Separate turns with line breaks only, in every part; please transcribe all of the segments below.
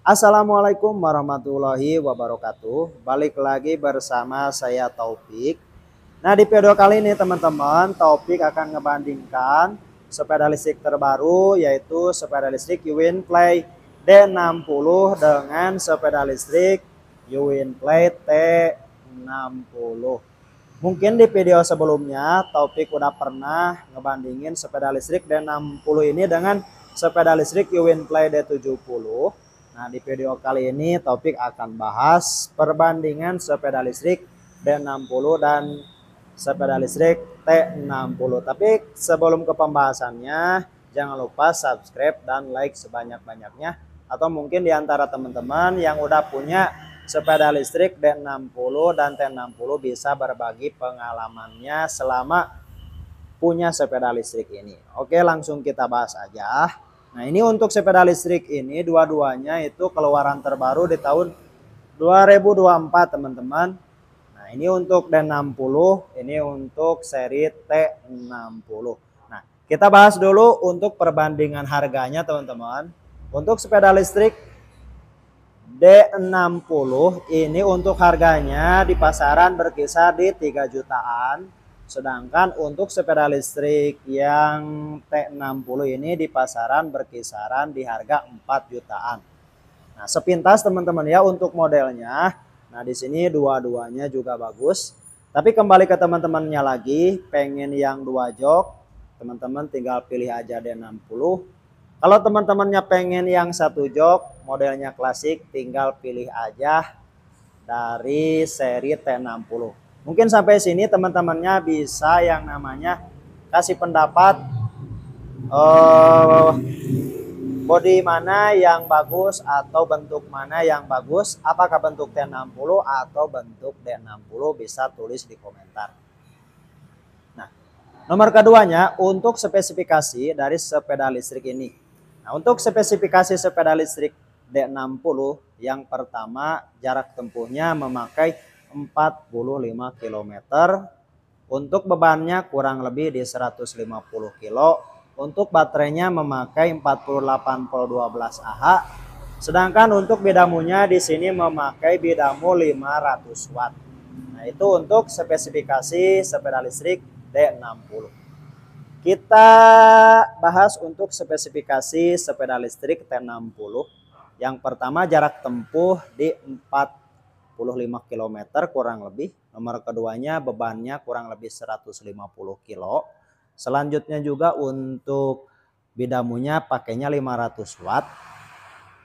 Assalamualaikum warahmatullahi wabarakatuh. Balik lagi bersama saya Taufik. Nah, di video kali ini teman-teman, Taufik akan ngebandingkan sepeda listrik terbaru yaitu sepeda listrik Uwinplay D60 dengan sepeda listrik Uwinplay T60. Mungkin di video sebelumnya Taufik udah pernah ngebandingin sepeda listrik D60 ini dengan sepeda listrik Uwinplay D70. Nah, di video kali ini Taufik akan bahas perbandingan sepeda listrik D60 dan sepeda listrik T60. Tapi sebelum ke pembahasannya, jangan lupa subscribe dan like sebanyak-banyaknya. Atau mungkin di antara teman-teman yang udah punya sepeda listrik D60 dan T60 bisa berbagi pengalamannya selama punya sepeda listrik ini. Oke, langsung kita bahas aja. Nah, ini untuk sepeda listrik ini dua-duanya itu keluaran terbaru di tahun 2024, teman-teman. Nah, ini untuk D60, ini untuk seri T60. Nah, kita bahas dulu untuk perbandingan harganya, teman-teman. Untuk sepeda listrik D60 ini untuk harganya di pasaran berkisar di 3 jutaan. Sedangkan untuk sepeda listrik yang T60 ini di pasaran berkisaran di harga 4 jutaan. Nah, sepintas teman-teman ya untuk modelnya. Nah, di sini dua-duanya juga bagus. Tapi kembali ke teman-temannya lagi, pengen yang 2 jok, teman-teman tinggal pilih aja D60. Kalau teman-temannya pengen yang 1 jok, modelnya klasik, tinggal pilih aja dari seri T60. Mungkin sampai sini teman-temannya bisa yang namanya kasih pendapat bodi mana yang bagus atau bentuk mana yang bagus, apakah bentuk T60 atau bentuk D60, bisa tulis di komentar. Nah, nomor keduanya untuk spesifikasi dari sepeda listrik ini. Nah, untuk spesifikasi sepeda listrik D60 yang pertama, jarak tempuhnya memakai 45 km. Untuk bebannya kurang lebih di 150 kg. Untuk baterainya memakai 48V12 Ah. Sedangkan untuk bidamunya di sini memakai bidamu 500 watt. Nah, itu untuk spesifikasi sepeda listrik D60. Kita bahas untuk spesifikasi sepeda listrik T60. Yang pertama, jarak tempuh di 45 km kurang lebih. Nomor keduanya, bebannya kurang lebih 150 kg. Selanjutnya juga untuk bidamunya pakainya 500 watt.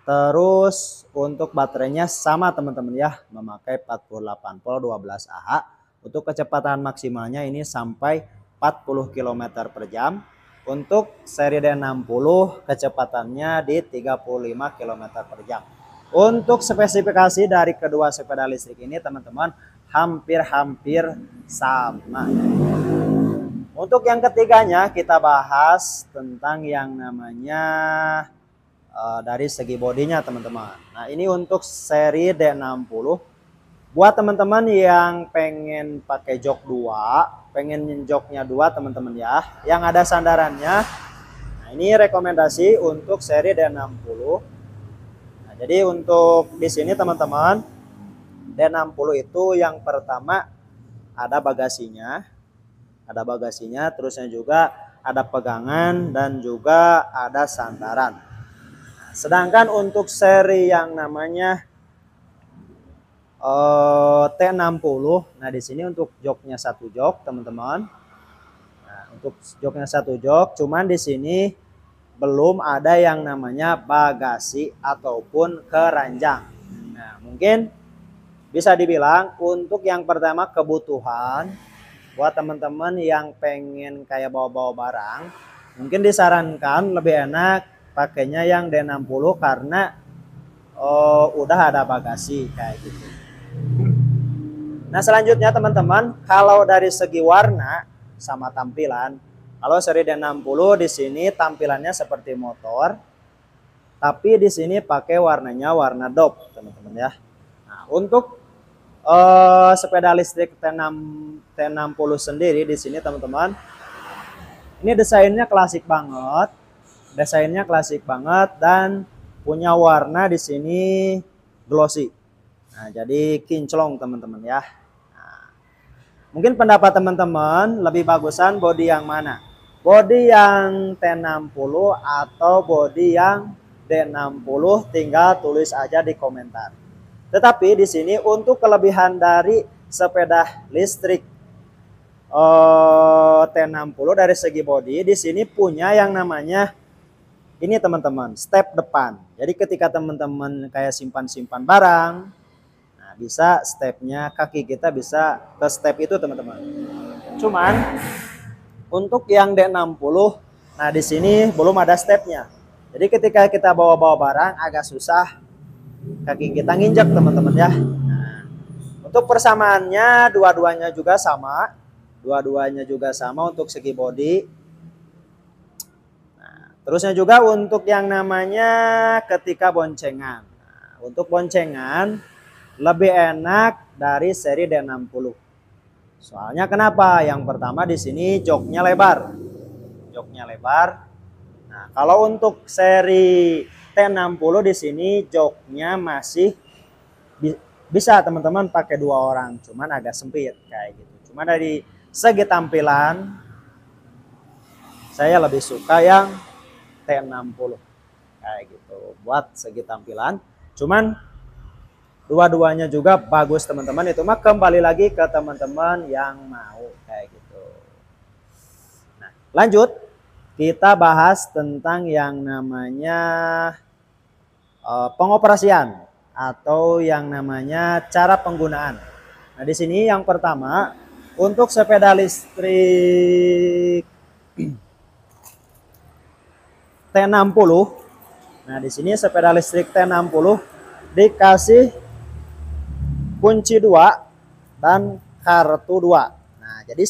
Terus untuk baterainya sama teman-teman ya, memakai 48V12 Ah. Untuk kecepatan maksimalnya ini sampai 40 km per jam. Untuk seri D60 kecepatannya di 35 km per jam. Untuk spesifikasi dari kedua sepeda listrik ini teman-teman hampir-hampir sama. Untuk yang ketiganya kita bahas tentang yang namanya dari segi bodinya teman-teman. Nah, ini untuk seri D60. Buat teman-teman yang pengen pakai jok 2, pengen joknya 2 teman-teman ya, yang ada sandarannya. Nah, ini rekomendasi untuk seri D60. Jadi untuk di sini teman-teman, D60 itu yang pertama ada bagasinya. Ada bagasinya, terusnya juga ada pegangan dan juga ada sandaran. Sedangkan untuk seri yang namanya T60, nah di sini untuk joknya 1 jok teman-teman. Nah, untuk joknya 1 jok, cuman di sini belum ada yang namanya bagasi ataupun keranjang. Nah, mungkin bisa dibilang untuk yang pertama kebutuhan buat teman-teman yang pengen kayak bawa-bawa barang, mungkin disarankan lebih enak pakainya yang D60 karena udah ada bagasi kayak gitu. Nah, selanjutnya teman-teman, kalau dari segi warna sama tampilan, kalau seri D60 di sini tampilannya seperti motor, tapi di sini pakai warnanya warna dop, teman-teman ya. Nah, untuk sepeda listrik T60 sendiri di sini teman-teman, ini desainnya klasik banget, dan punya warna di sini glossy. Nah, jadi kinclong teman-teman ya. Nah, mungkin pendapat teman-teman lebih bagusan body yang mana? Body yang T60 atau body yang D60? Tinggal tulis aja di komentar. Tetapi di sini untuk kelebihan dari sepeda listrik T60 dari segi body, di sini punya yang namanya ini teman-teman, step depan. Jadi ketika teman-teman kayak simpan-simpan barang, nah bisa stepnya, kaki kita bisa ke step itu teman-teman. Cuman untuk yang D60, nah di sini belum ada stepnya. Jadi ketika kita bawa-bawa barang agak susah kaki kita nginjak teman-teman ya. Nah, untuk persamaannya dua-duanya juga sama. Dua-duanya juga sama untuk segi body. Nah, terusnya juga untuk yang namanya ketika boncengan. Nah, untuk boncengan lebih enak dari seri D60. Soalnya kenapa? Yang pertama di sini joknya lebar. Joknya lebar. Nah, kalau untuk seri T60 di sini joknya masih bisa teman-teman pakai 2 orang, cuman agak sempit kayak gitu. Cuma dari segi tampilan saya lebih suka yang T60 kayak gitu buat segi tampilan. Cuman dua-duanya juga bagus teman-teman, itu mah kembali lagi ke teman-teman yang mau kayak gitu. Nah, lanjut kita bahas tentang yang namanya pengoperasian atau yang namanya cara penggunaan. Nah, di sini yang pertama untuk sepeda listrik T60. Nah, di sini sepeda listrik T60 dikasih kunci 2 dan kartu 2. Nah, jadi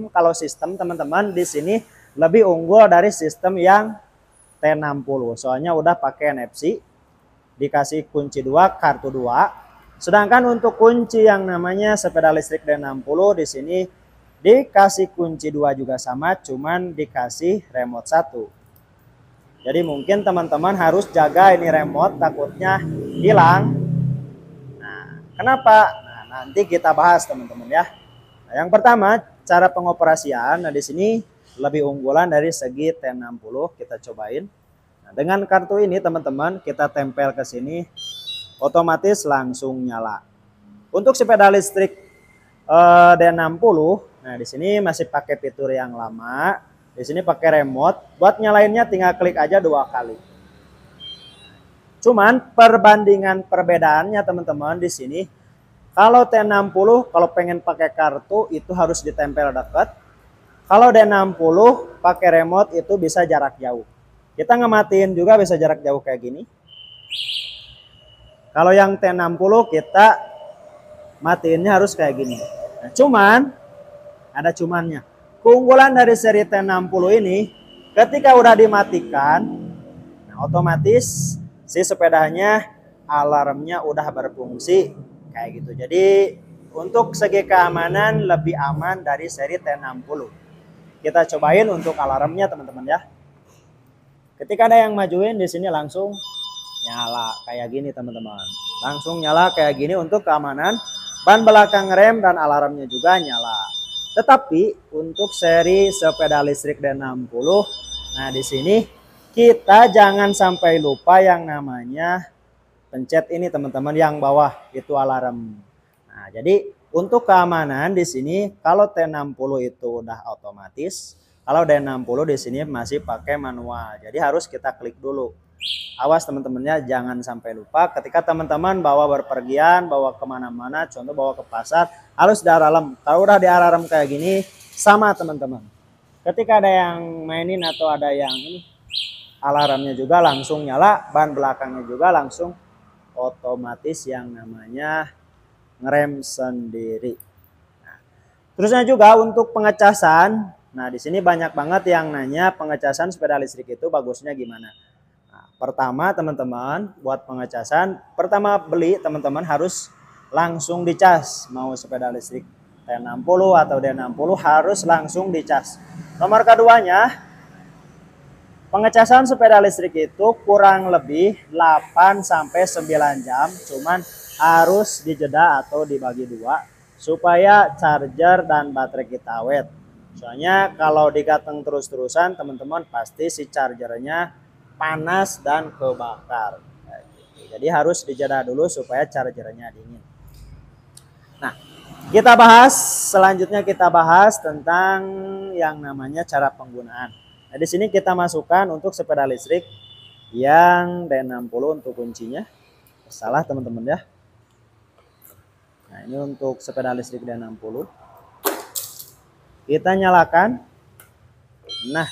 kalau sistem teman-teman di sini lebih unggul dari sistem yang T60. Soalnya udah pakai NFC, dikasih kunci 2, kartu 2. Sedangkan untuk kunci yang namanya sepeda listrik D60 di sini dikasih kunci 2 juga sama, cuman dikasih remote 1. Jadi mungkin teman-teman harus jaga ini remote, takutnya hilang. Nah, kenapa? Nah, nanti kita bahas teman-teman ya. Nah, yang pertama cara pengoperasian. Nah, di sini lebih unggulan dari segi T60, kita cobain. Nah, dengan kartu ini teman-teman kita tempel ke sini, otomatis langsung nyala. Untuk sepeda listrik D60, nah di sini masih pakai fitur yang lama. Di sini pakai remote. Buat nyalainnya tinggal klik aja 2 kali. Cuman perbandingan perbedaannya teman-teman di sini, kalau T60 kalau pengen pakai kartu itu harus ditempel dekat. Kalau D60 pakai remote itu bisa jarak jauh. Kita ngematiin juga bisa jarak jauh kayak gini. Kalau yang T60 kita matiinnya harus kayak gini. Nah, cuman ada cumannya. Keunggulan dari seri T60 ini ketika udah dimatikan, nah otomatis si sepedanya alarmnya udah berfungsi kayak gitu. Jadi untuk segi keamanan lebih aman dari seri T60. Kita cobain untuk alarmnya teman-teman ya. Ketika ada yang majuin di sini langsung nyala kayak gini teman-teman. Langsung nyala kayak gini untuk keamanan. Ban belakang rem dan alarmnya juga nyala. Tetapi untuk seri sepeda listrik D60, nah di sini kita jangan sampai lupa yang namanya pencet ini teman-teman yang bawah itu alarm. Nah, jadi untuk keamanan di sini kalau T60 itu udah otomatis, kalau D60 di sini masih pakai manual. Jadi harus kita klik dulu. Awas teman-temannya jangan sampai lupa ketika teman-teman bawa berpergian, bawa kemana-mana, contoh bawa ke pasar, harus di alarm. Kalau udah di alarm kayak gini sama teman-teman. Ketika ada yang mainin atau ada yang ini, alarmnya juga langsung nyala, ban belakangnya juga langsung otomatis yang namanya ngerem sendiri. Nah, terusnya juga untuk pengecasan. Nah, di sini banyak banget yang nanya pengecasan sepeda listrik itu bagusnya gimana. Pertama teman-teman buat pengecasan, pertama beli teman-teman harus langsung dicas. Mau sepeda listrik T60 atau D60 harus langsung dicas. Nomor keduanya Pengecasan sepeda listrik itu kurang lebih 8 sampai 9 jam, cuman harus dijeda atau dibagi dua supaya charger dan baterai kita awet. Soalnya kalau digateng terus-terusan teman-teman pasti si chargernya panas dan kebakar. Jadi harus dijeda dulu supaya chargernya dingin. Nah, kita bahas selanjutnya tentang yang namanya cara penggunaan. Nah, di sini kita masukkan untuk sepeda listrik yang D60 untuk kuncinya. Salah teman-teman ya. Nah, ini untuk sepeda listrik D60. Kita nyalakan. Nah,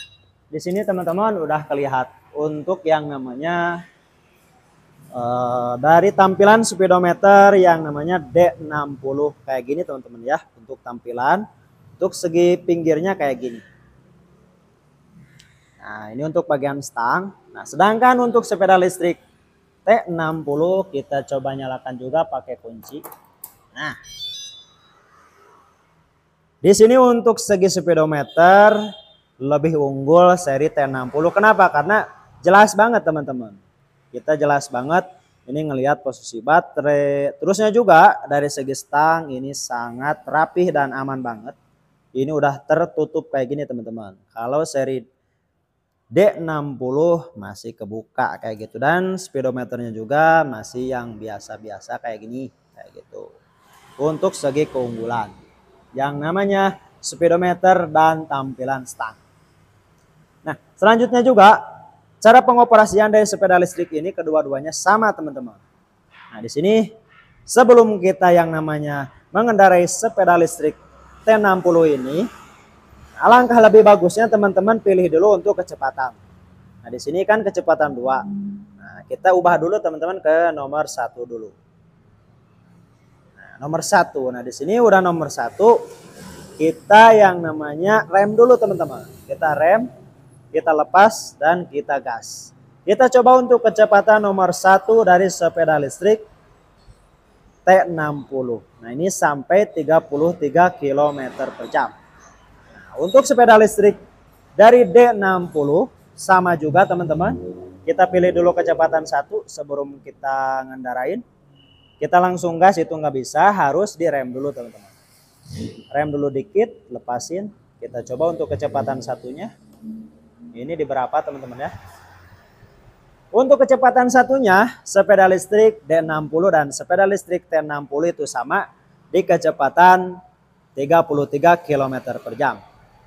di sini teman-teman udah kelihatan untuk yang namanya dari tampilan speedometer yang namanya D60 kayak gini teman-teman ya. Untuk tampilan, untuk segi pinggirnya kayak gini. Nah, ini untuk bagian stang. Nah, sedangkan untuk sepeda listrik T60 kita coba nyalakan juga pakai kunci. Nah, di sini untuk segi speedometer lebih unggul seri T60. Kenapa? Karena jelas banget teman-teman. Kita jelas banget ini ngelihat posisi baterai. Terusnya juga dari segi stang ini sangat rapih dan aman banget. Ini udah tertutup kayak gini teman-teman. Kalau seri D60 masih kebuka kayak gitu, dan speedometernya juga masih yang biasa-biasa kayak gini kayak gitu. Untuk segi keunggulan yang namanya speedometer dan tampilan stang. Nah, selanjutnya juga cara pengoperasian dari sepeda listrik ini kedua-duanya sama teman-teman. Nah, di sini sebelum kita yang namanya mengendarai sepeda listrik T60 ini, alangkah lebih bagusnya teman-teman pilih dulu untuk kecepatan. Nah, di sini kan kecepatan 2. Nah, kita ubah dulu teman-teman ke nomor 1 dulu. Nah, nomor 1. Nah, di sini udah nomor 1. Kita yang namanya rem dulu teman-teman. Kita rem, kita lepas dan kita gas. Kita coba untuk kecepatan nomor 1 dari sepeda listrik T60. Nah, ini sampai 33 km per jam. Untuk sepeda listrik dari D60 sama juga teman-teman. Kita pilih dulu kecepatan 1 sebelum kita ngendarain. Kita langsung gas itu nggak bisa, harus direm dulu teman-teman. Rem dulu dikit, lepasin. Kita coba untuk kecepatan satunya. Ini di berapa teman-teman ya. Untuk kecepatan satunya sepeda listrik D60 dan sepeda listrik T60 itu sama di kecepatan 33 km per jam.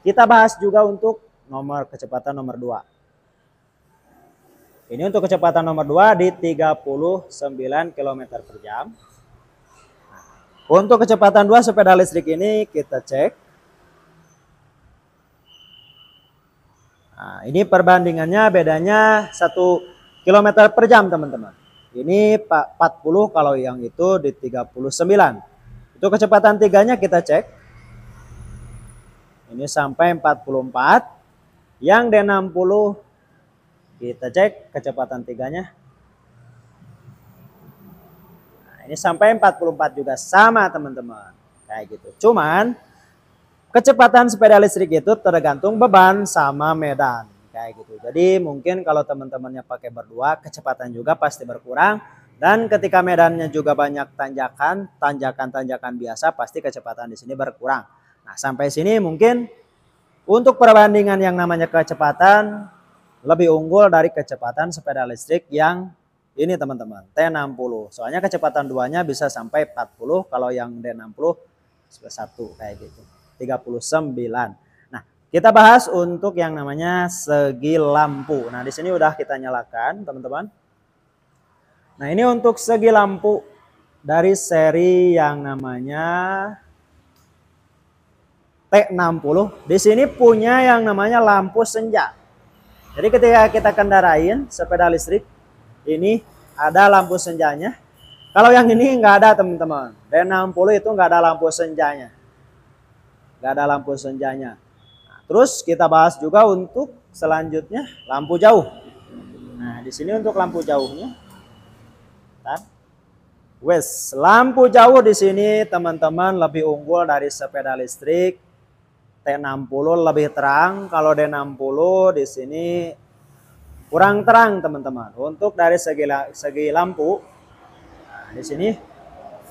Kita bahas juga untuk kecepatan nomor 2. Ini untuk kecepatan nomor 2 di 39 km per jam. Untuk kecepatan 2 sepeda listrik ini kita cek. Nah, ini perbandingannya bedanya 1 km per jam teman-teman. Ini 40, kalau yang itu di 39. Untuk kecepatan 3-nya kita cek. Ini sampai 44. Yang D60 kita cek kecepatan 3-nya. Nah, ini sampai 44 juga sama teman-teman. Kayak gitu. Cuman kecepatan sepeda listrik itu tergantung beban sama medan. Kayak gitu. Jadi mungkin kalau teman-temannya pakai berdua, kecepatan juga pasti berkurang. Dan ketika medannya juga banyak tanjakan biasa, pasti kecepatan di sini berkurang. Nah, sampai sini mungkin untuk perbandingan yang namanya kecepatan lebih unggul dari kecepatan sepeda listrik yang ini teman-teman, T60. Soalnya kecepatan 2-nya bisa sampai 40, kalau yang D60 1 kayak gitu. 39. Nah, kita bahas untuk yang namanya segi lampu. Nah, di sini udah kita nyalakan, teman-teman. Nah, ini untuk segi lampu dari seri yang namanya T60. Di sini punya yang namanya lampu senja. Jadi ketika kita kendarain sepeda listrik ini ada lampu senjanya. Kalau yang ini nggak ada teman-teman. D60 itu nggak ada lampu senjanya. Nggak ada lampu senjanya. Nah, terus kita bahas juga untuk selanjutnya lampu jauh. Nah, di sini untuk lampu jauhnya. Wes, lampu jauh di sini teman-teman lebih unggul dari sepeda listrik T60, lebih terang. Kalau D60 di sini kurang terang teman-teman. Untuk dari segi lampu, nah, di sini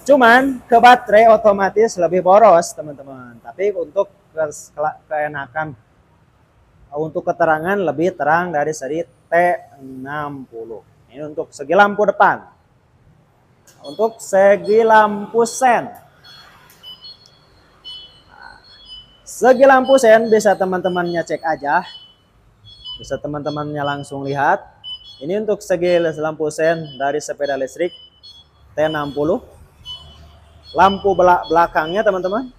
cuman ke baterai otomatis lebih boros teman-teman. Tapi untuk keenakan, untuk keterangan lebih terang dari seri T60. Ini untuk segi lampu depan. Untuk segi lampu sen. Segi lampu sen bisa teman-temannya cek aja. Bisa teman-temannya langsung lihat. Ini untuk segi lampu sen dari sepeda listrik T60. Lampu belakangnya teman-teman.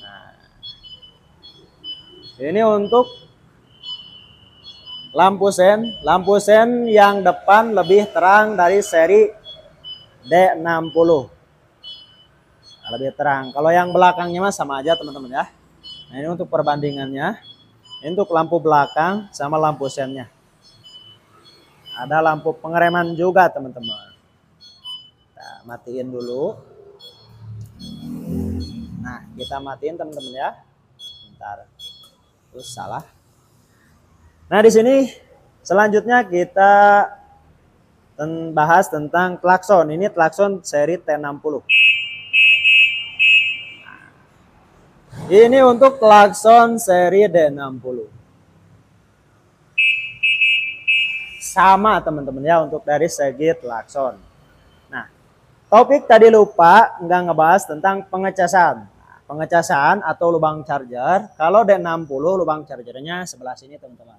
Nah, ini untuk lampu sen. Lampu sen yang depan lebih terang dari seri D60. Lebih terang. Kalau yang belakangnya mah sama aja teman-teman ya. Nah, ini untuk perbandingannya. Ini untuk lampu belakang sama lampu sennya. Ada lampu pengereman juga teman-teman. Nah, matiin dulu. Nah, kita matiin teman-teman ya. Bentar. Terus salah. Nah, di sini selanjutnya kita bahas tentang klakson. Ini klakson seri T60. Ini untuk klakson seri D60. Sama teman-teman ya untuk dari segi klakson. Nah, topik tadi lupa nggak ngebahas tentang pengecasan. Pengecasan atau lubang charger. Kalau D60 lubang chargernya sebelah sini teman-teman.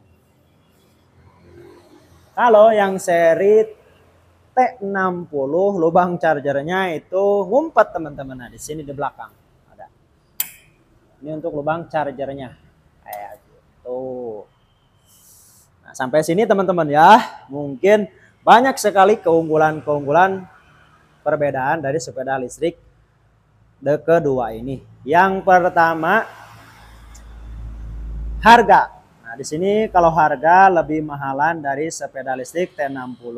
Kalau yang seri T60 lubang chargernya itu ngumpet teman-teman. Nah, di sini di belakang. Ini untuk lubang chargernya kayak gitu. Nah, sampai sini teman-teman ya, mungkin banyak sekali keunggulan-keunggulan perbedaan dari sepeda listrik kedua ini. Yang pertama, harga. Nah, di sini kalau harga lebih mahalan dari sepeda listrik T60.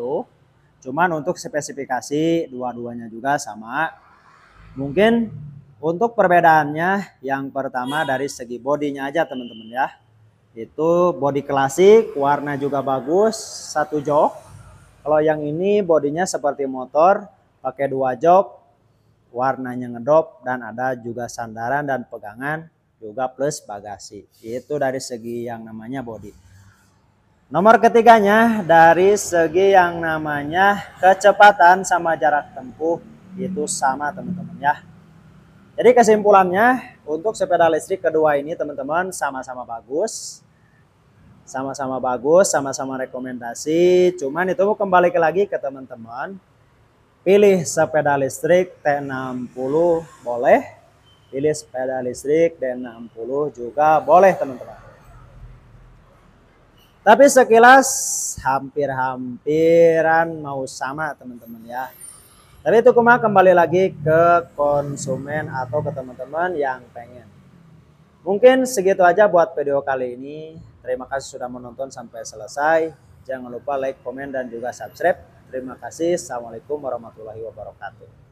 Cuman untuk spesifikasi dua-duanya juga sama. Mungkin untuk perbedaannya, yang pertama dari segi bodinya aja teman-teman ya. Itu bodi klasik, warna juga bagus, 1 jok. Kalau yang ini bodinya seperti motor, pakai 2 jok, warnanya ngedrop dan ada juga sandaran dan pegangan juga plus bagasi. Itu dari segi yang namanya bodi. Nomor ketiganya dari segi yang namanya kecepatan sama jarak tempuh itu sama teman-teman ya. Jadi kesimpulannya untuk sepeda listrik kedua ini teman-teman sama-sama bagus. Sama-sama bagus, sama-sama rekomendasi. Cuman itu kembali lagi ke teman-teman. Pilih sepeda listrik T60 boleh. Pilih sepeda listrik D60 juga boleh teman-teman. Tapi sekilas hampir-hampiran mau sama teman-teman ya. Tapi itu kembali lagi ke konsumen atau ke teman-teman yang pengen. Mungkin segitu aja buat video kali ini. Terima kasih sudah menonton sampai selesai. Jangan lupa like, komen, dan juga subscribe. Terima kasih. Assalamualaikum warahmatullahi wabarakatuh.